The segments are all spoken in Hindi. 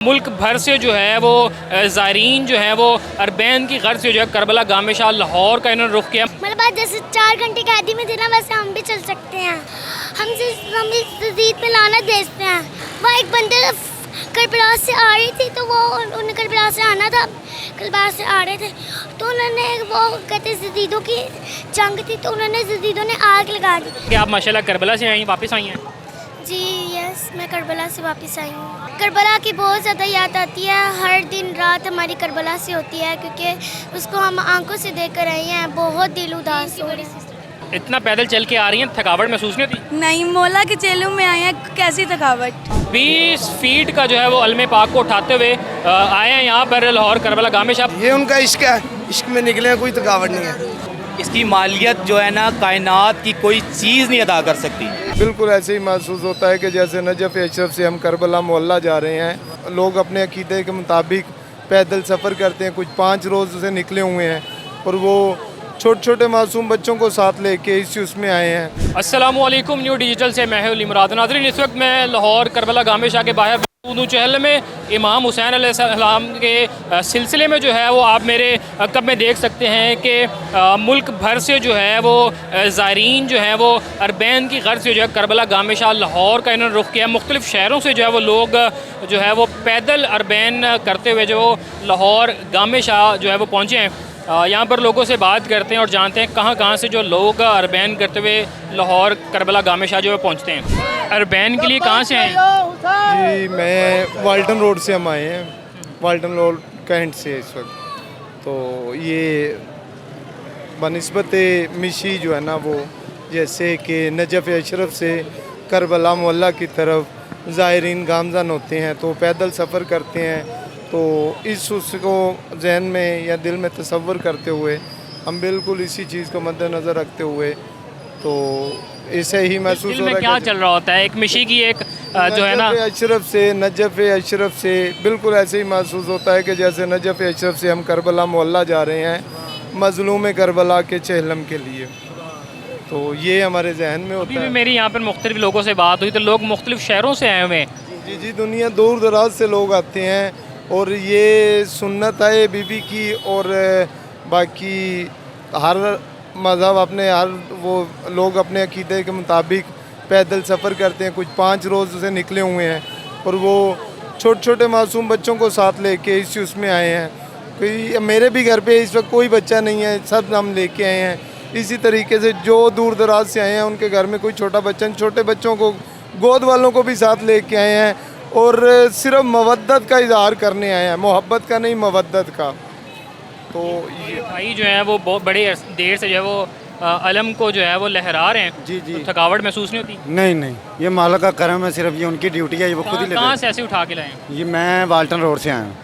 मुल्क भर से जो है वो ज़ायरीन जो है वो अरबैन की गर्ज से जो है करबला गामे शाह लाहौर का इन्होंने रुख किया। मतलब जैसे 4 घंटे कैदी में थे ना, वैसे हम भी चल सकते हैं। हम जदीद में लाना भेजते हैं। वह एक बंदे करबला से आ रही थी, तो वो उन्हें करबला से आना था, करबला से आ रहे थे, तो उन्होंने वो कहते जदीदों की जंग थी, तो उन्होंने जदीदों ने आग लगा दी। कि आप माशाल्लाह करबला से आई वापस आई हैं? जी यस, मैं करबला से वापस आई हूँ। करबला की बहुत ज़्यादा याद आती है। हर दिन रात हमारी करबला से होती है, क्योंकि उसको हम आंखों से देख कर आई हैं। बहुत दिल उदास हो रही है। इतना पैदल चल के आ रही हैं, थकावट महसूस नहीं होती? नहीं, मौला के चेलों में आए हैं, कैसी थकावट। 20 फीट का जो है वो अलमे पाक को उठाते हुए आए हैं यहाँ पर लाहौर करबला गामे शाह। ये उनका इश्क है, इश्क में निकले हैं, कोई थकावट नहीं है। इसकी मालियत जो है ना, कायनात की कोई चीज़ नहीं अदा कर सकती। बिल्कुल ऐसे ही महसूस होता है कि जैसे नजफ़ अशरफ से हम करबला मोहल्ला जा रहे हैं। लोग अपने अकीदे के मुताबिक पैदल सफ़र करते हैं, कुछ 5 रोज़ से निकले हुए हैं, और वो छोटे छोटे मासूम बच्चों को साथ लेके इस उसमें आए हैं। अस्सलामुअलैकुम, न्यू डिजिटल से मैं हूं इमरान। नाज़रीन, इस वक्त मैं लाहौर करबला गामे शाह के बाहर ऊदू चहल में इमाम हुसैन अलैहिस्सलाम के सिलसिले में जो है वो आप मेरे कब में देख सकते हैं कि मुल्क भर से जो है वो ज़ायरीन जो है वो अरबैन की गर्ज से जो है करबला गामे शाह लाहौर का इन्होंने रुख किया। मुख्तलिफ़ शहरों से जो है वो लोग जो है वो पैदल अरबैन करते हुए जो लाहौर गामे शाह जो है वो पहुँचे हैं। यहाँ पर लोगों से बात करते हैं और जानते हैं कहाँ से जो लोग अरबैन करते हुए लाहौर करबला गामे शाह जो है पहुँचते हैं। अरबैन के लिए कहाँ से आए? जी, मैं वाल्टन रोड से हम आए हैं, वाल्टन रोड कैंट से इस वक्त। तो ये बनिस्बत मिशी जो है ना, वो जैसे कि नजफ़ अशरफ से करबला मोहल्ला की तरफ ज़ायरीन गामज़न होते हैं, तो पैदल सफ़र करते हैं। तो इस उसको जहन में या दिल में तसव्वुर करते हुए हम बिल्कुल इसी चीज़ को मद्देनज़र रखते हुए, तो ऐसे ही महसूस हो रहा है। क्या चल रहा होता है? एक मिशी की एक जो है ना, नजफ़ अशरफ से बिल्कुल ऐसे ही महसूस होता है कि जैसे नजफ़ अशरफ से हम करबला मोहल्ला जा रहे हैं, मज़लूम करबला के चहलम के लिए। तो ये हमारे जहन में होता है। मेरी यहाँ पर मुख्तलिफ लोगों से बात हुई, तो लोग मुख्तलिफ शहरों से आए हुए हैं। जी, दुनिया दूर दराज से लोग आते हैं, और ये सुन्नत है बीबी की। और बाकी हर मज़हब अपने हर वो लोग अपने अकीदे के मुताबिक पैदल सफ़र करते हैं, कुछ 5 रोज़ से निकले हुए हैं, और वो छोटे छोटे मासूम बच्चों को साथ लेके इस उसमें आए हैं। कोई मेरे भी घर पे इस वक्त कोई बच्चा नहीं है, सब हम लेके आए हैं। इसी तरीके से जो दूर दराज से आए हैं, उनके घर में कोई छोटा बच्चा, छोटे बच्चों को, गोद वालों को भी साथ लेके आए हैं, और सिर्फ मवद्दत का इजहार करने आए हैं, मोहब्बत का नहीं, मवद्दत का। तो ये भाई जो है वो बहुत बड़ी देर से जो है वो अलम को जो है वो लहरा रहे हैं। जी। तो थकावट महसूस नहीं होती? नहीं, ये माला का करम है, सिर्फ ये उनकी ड्यूटी है, ये वो खुद ही लेते कहाँ हैं। से ऐसे उठा के लाए? ये मैं वाल्टन रोड से आया हूँ,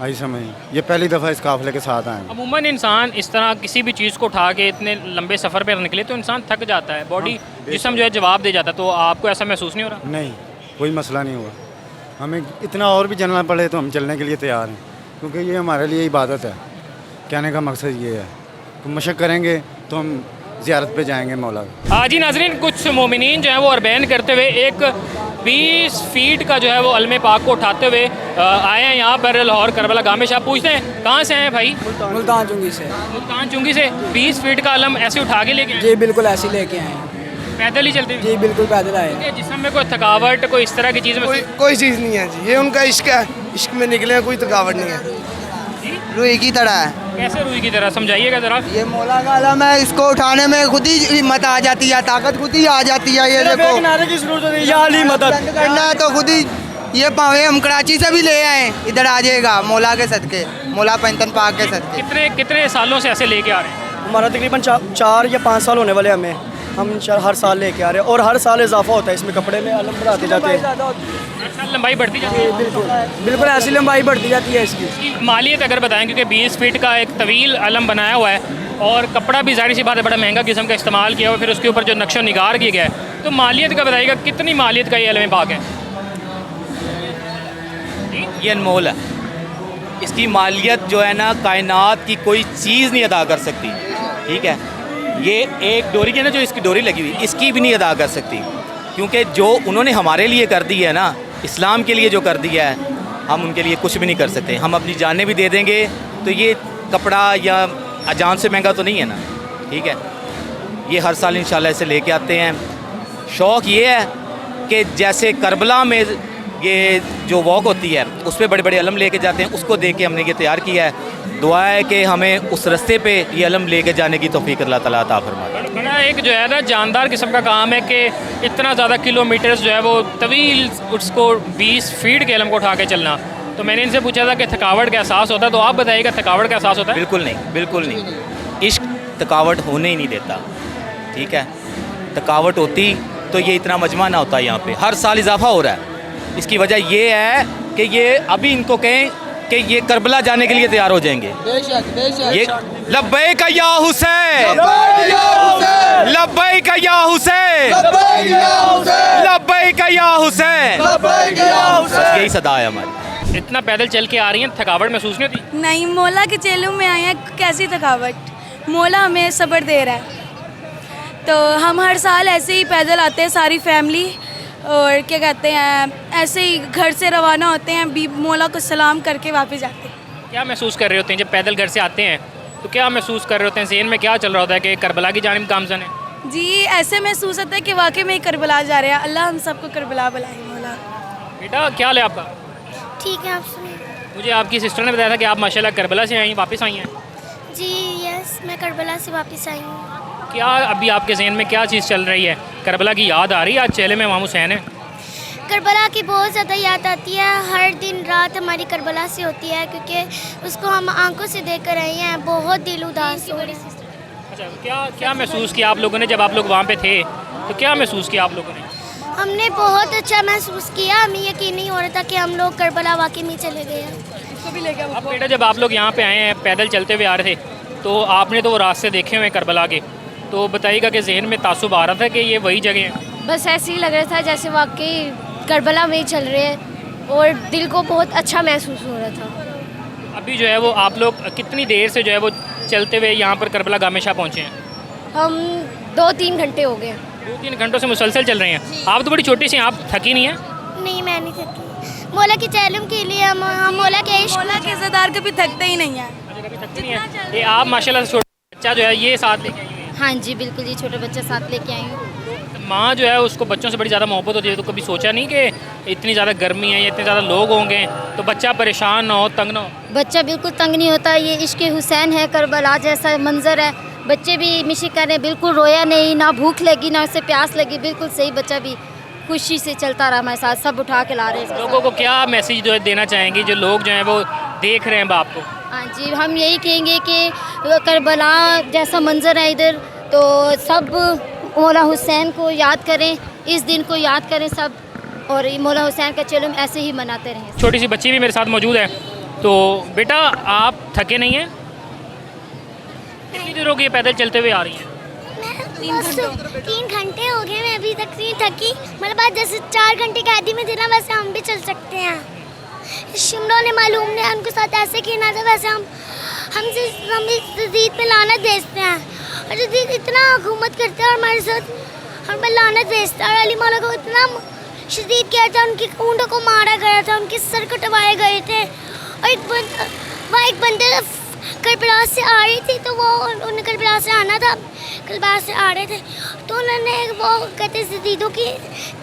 आई समझ। ये पहली दफ़ा इस काफ़िले के साथ आया हूँ। अमूमन इंसान इस तरह किसी भी चीज़ को उठा के इतने लंबे सफ़र पर निकले तो इंसान थक जाता है, बॉडी जिस्म जो है जवाब दे जाता है। तो आपको ऐसा महसूस नहीं हो रहा? नहीं, कोई मसला नहीं हुआ। हमें इतना और भी चलना पड़े तो हम चलने के लिए तैयार हैं, क्योंकि ये हमारे लिए इबादत है। कहने का मकसद ये है कि मशक करेंगे तो हम ज़ियारत पे जाएंगे मौला। जी नाज़रीन, कुछ मोमिनीन जो है वो अरबैन करते हुए एक 20 फीट का जो है वो अलमे पाक को उठाते हुए आए हैं यहाँ पर लाहौर करबला गामे शाह। पूछते हैं कहाँ से आए हैं भाई? मुल्तान चुंगी से। मुल्तान चुंगी से 20 फीट का अलम ऐसे उठा के लेके आए? जी बिल्कुल ऐसे लेके आए हैं। पैदल ही चलते हैं? जी बिल्कुल पैदल आए हैं। जिसम में कोई थकावट, कोई इस तरह की चीज़ में? कोई चीज़ नहीं है जी, ये उनका इश्क है, इश्क में निकले हैं, कोई थकावट नहीं है। रुई की तरह है। कैसे रुई की तरह? समझाइएगा ज़रा। ये मौला का अलम है, इसको उठाने में खुद ही हिम्मत आ जाती है, ताकत खुद ही आ जाती है। ये देखो, नारे की जरूरत नहीं, या अली मदद बंद करना है तो खुद ही ये पावे हम कराची से भी ले आए, इधर आ जाएगा मौला के सदके, मौला पैंतन पाक के सदके। कितने सालों से ऐसे लेके आ रहे हैं? हमारा तकरीबन 4 या 5 साल होने वाले हमें। हम हर साल लेके आ रहे हैं, और हर साल इजाफा होता है इसमें, कपड़े में अलम बढ़ाते जाते हैं। हर साल लंबाई बढ़ती जाती है? बिल्कुल ऐसी लंबाई बढ़ती जाती है इसकी। इसकी मालियत अगर बताएं, क्योंकि 20 फीट का एक तवील अलम बनाया हुआ है, और कपड़ा भी ज़ाहिर सी बात है बड़ा महंगा किस्म का इस्तेमाल किया हुआ, फिर उसके ऊपर जो नक्शा निगार किया गया है, तो मालियत का बताइएगा कितनी मालियत का ये अलम पाक है? ये अनमोल है। इसकी मालियत जो है ना, कायनात की कोई चीज़ नहीं अदा कर सकती। ठीक है, ये एक डोरी है ना, जो इसकी डोरी लगी हुई, इसकी भी नहीं अदा कर सकती, क्योंकि जो उन्होंने हमारे लिए कर दी है ना, इस्लाम के लिए जो कर दिया है, हम उनके लिए कुछ भी नहीं कर सकते। हम अपनी जानें भी दे देंगे तो ये कपड़ा या अजान से महंगा तो नहीं है ना, ठीक है। ये हर साल इंशाल्लाह इसे लेके आते हैं। शौक़ ये है कि जैसे करबला में ये जो वॉक होती है उस पर बड़े बड़े अलम लेके जाते हैं, उसको देख के हमने ये तैयार किया है। दुआ है कि हमें उस रास्ते पे ये अलम लेके जाने की तौफीक अल्लाह ताला अता फरमाए। बड़ा एक जो है ना जानदार किस्म का काम है कि इतना ज़्यादा किलोमीटर्स जो है वो तवील उसको 20 फीट के अलम को उठा के चलना। तो मैंने इनसे पूछा था कि थकावट का एहसास होता है, तो आप बताइएगा थकावट का एहसास होता है? बिल्कुल नहीं, बिल्कुल नहीं। इश्क थकावट होने ही नहीं देता, ठीक है। थकावट होती तो ये इतना मजमा ना होता यहाँ पे। हर साल इजाफा हो रहा है। इसकी वजह ये है कि ये अभी इनको कहें कि ये करबला जाने के लिए तैयार हो जाएंगे। ये लब्बैक या हुसैन, लब्बैक या हुसैन, लब्बैक या हुसैन, यही सदा है हमारी। इतना पैदल चल के आ रही हैं, थकावट महसूस नहीं होती? नहीं, मौला के चेलों में आए हैं, कैसी थकावट। मौला हमें सब्र दे रहा है। तो हम हर साल ऐसे ही पैदल आते हैं सारी फैमिली, और क्या कहते हैं ऐसे ही घर से रवाना होते हैं, मौला को सलाम करके वापस जाते हैं। क्या महसूस कर रहे होते हैं जब पैदल घर से आते हैं? तो क्या महसूस कर रहे होते हैं? ज़हन में क्या चल रहा होता है कि करबला की जानिब गामज़न है? जी, ऐसे महसूस होता है कि वाकई में ही करबला जा रहे हैं। अल्लाह हम सबको करबला बुलाए। मौला बेटा क्या हाल है आपका? ठीक है, आप सुनिए। मुझे आपकी सिस्टर ने बताया था कि आप माशाल्लाह करबला से आई, वापस आई हैं। जी यस, मैं करबला से वापस आई हूँ। क्या अभी आपके जहन में क्या चीज़ चल रही है? करबला की याद आ रही है? आज चेहरे में इमाम हुसैन है। करबला की बहुत ज़्यादा याद आती है। हर दिन रात हमारी करबला से होती है, क्योंकि उसको हम आंखों से देख कर रहे हैं। बहुत दिल उदास हो रही है। अच्छा, क्या महसूस किया आप लोगों ने जब आप लोग वहाँ पे थे? तो क्या महसूस किया आप लोगों ने? हमने बहुत अच्छा महसूस किया। हमें यकीन नहीं हो रहा था कि हम लोग करबला वाकई में चले गए हैं। अब बेटा जब आप लोग यहाँ पे आए हैं, पैदल चलते हुए आ रहे थे, तो आपने तो वो रास्ते देखे हुए हैं करबला के, तो बताइएगा कि जहन में तासुब आ रहा था कि ये वही जगह है? बस ऐसे ही लग रहा था जैसे वाकई करबला में ही चल रहे हैं, और दिल को बहुत अच्छा महसूस हो रहा था। अभी जो है वो आप लोग कितनी देर से जो है वो चलते हुए यहाँ पर करबला गामेशा पहुँचे हैं? हम 2-3 घंटे हो गए। 2-3 घंटों से मुसलसल चल रहे हैं। आप तो बड़ी छोटी सी, आप थकी नहीं है? नहीं, मैं नहीं थकी। मौला की चैलम के लिए हम मौला के इश्क, मौला के इज़्ज़तदार कभी थकते ही नहीं है। कभी थकती नहीं है। ये आप माशाल्लाह से छोटा बच्चा जो है ये साथ लेके आई हुई है। हाँ जी बिल्कुल, ये छोटे बच्चे साथ लेके आई हूँ। माँ जो है उसको बच्चों से बड़ी ज़्यादा मोहब्बत होती है, तो कभी सोचा नहीं कि इतनी ज़्यादा गर्मी है या इतने ज़्यादा लोग होंगे तो बच्चा परेशान ना हो, तंग ना हो? बच्चा बिल्कुल तंग नहीं होता। ये इश्क हुसैन है, करबला जैसा मंजर है। बच्चे भी मिशी कर रहे, बिल्कुल रोया नहीं, ना भूख लगी ना उसे प्यास लगी, बिल्कुल सही। बच्चा भी खुशी से चलता रहा हमारे साथ, सब उठा के ला रहे हैं। लोगों को क्या मैसेज जो है देना चाहेंगी जो लोग जो हैं वो देख रहे हैं बाप को? हाँ जी, हम यही कहेंगे कि करबला जैसा मंजर है इधर, तो सब मौला हुसैन को याद करें, इस दिन को याद करें सब, और मौला हुसैन का चलम ऐसे ही मनाते रहें। छोटी सी बच्ची भी मेरे साथ मौजूद है। तो बेटा आप थके नहीं हैं? कितनी देर हो गई पैदल चलते हुए आ रही हैं? 3 घंटे हो गए, मैं अभी तक नहीं थकी। मतलब आज जैसे 4 घंटे कैदी में थे ना, वैसे हम भी चल सकते हैं। शिमला ने मालूम ने उनके साथ ऐसे खेलना था, वैसे हम जदीद पे लानत भेजते हैं, और जदीद इतना हुकूमत करते हैं और हमारे साथ हम पर लानत भेजते हैं। और अली मौला को इतना शदीद किया था, उनकी ऊँटों को मारा गया था, उनके सर कटवाए गए थे। और एक बंदे करबला से आ रही थी, तो वो उन्हें करबला से आना था, करबला से आ रहे थे, तो उन्होंने वो कहते जदीदों की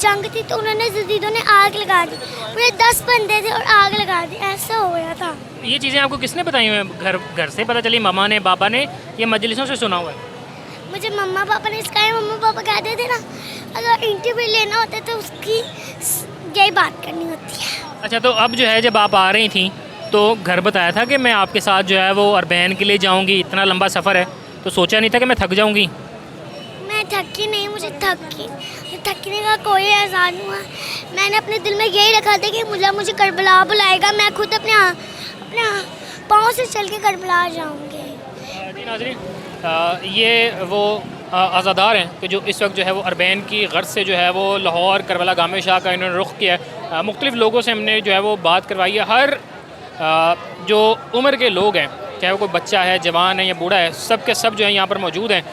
जंग थी, तो उन्होंने जदीदों ने आग लगा दी। पूरे 10 बंदे थे और आग लगा दी, ऐसा हो गया था। ये चीज़ें आपको किसने बताई हुई हैं? घर से पता चली, मम्मा ने, पापा ने, या मजलिसों से सुना हुआ है? मुझे मम्मा पापा ने सिखाया। मम्मा पापा कहते थे ना, अगर इंटरव्यू लेना होता है तो उसकी यही बात करनी होती है। अच्छा, तो अब जो है जब आप आ रही थी तो घर बताया था कि मैं आपके साथ जो है वो अरबैन के लिए जाऊंगी, इतना लंबा सफ़र है, तो सोचा नहीं था कि मैं थक जाऊंगी? मैं थकी नहीं, मुझे थकने का कोई एहसास नहीं हुआ। मैंने अपने दिल में यही रखा था कि मुझे करबला बुलाएगा, मैं खुद अपने पाँव से चल के करबला जाऊँगी। जी नाज़रीन, ये वो आज़ादार हैं कि जो इस वक्त जो है वो अरबैन की गर्ज से जो है वो लाहौर करबला गामे शाह का इन्होंने रुख किया है। मुख्तलिफ़ लोगों से हमने जो है वो बात करवाई है। हर जो उम्र के लोग हैं, चाहे वो कोई बच्चा है, जवान है या बूढ़ा है, सब के सब जो है यहाँ पर मौजूद हैं।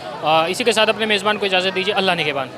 इसी के साथ अपने मेज़बान को इजाज़त दीजिए। अल्लाह निगहबान।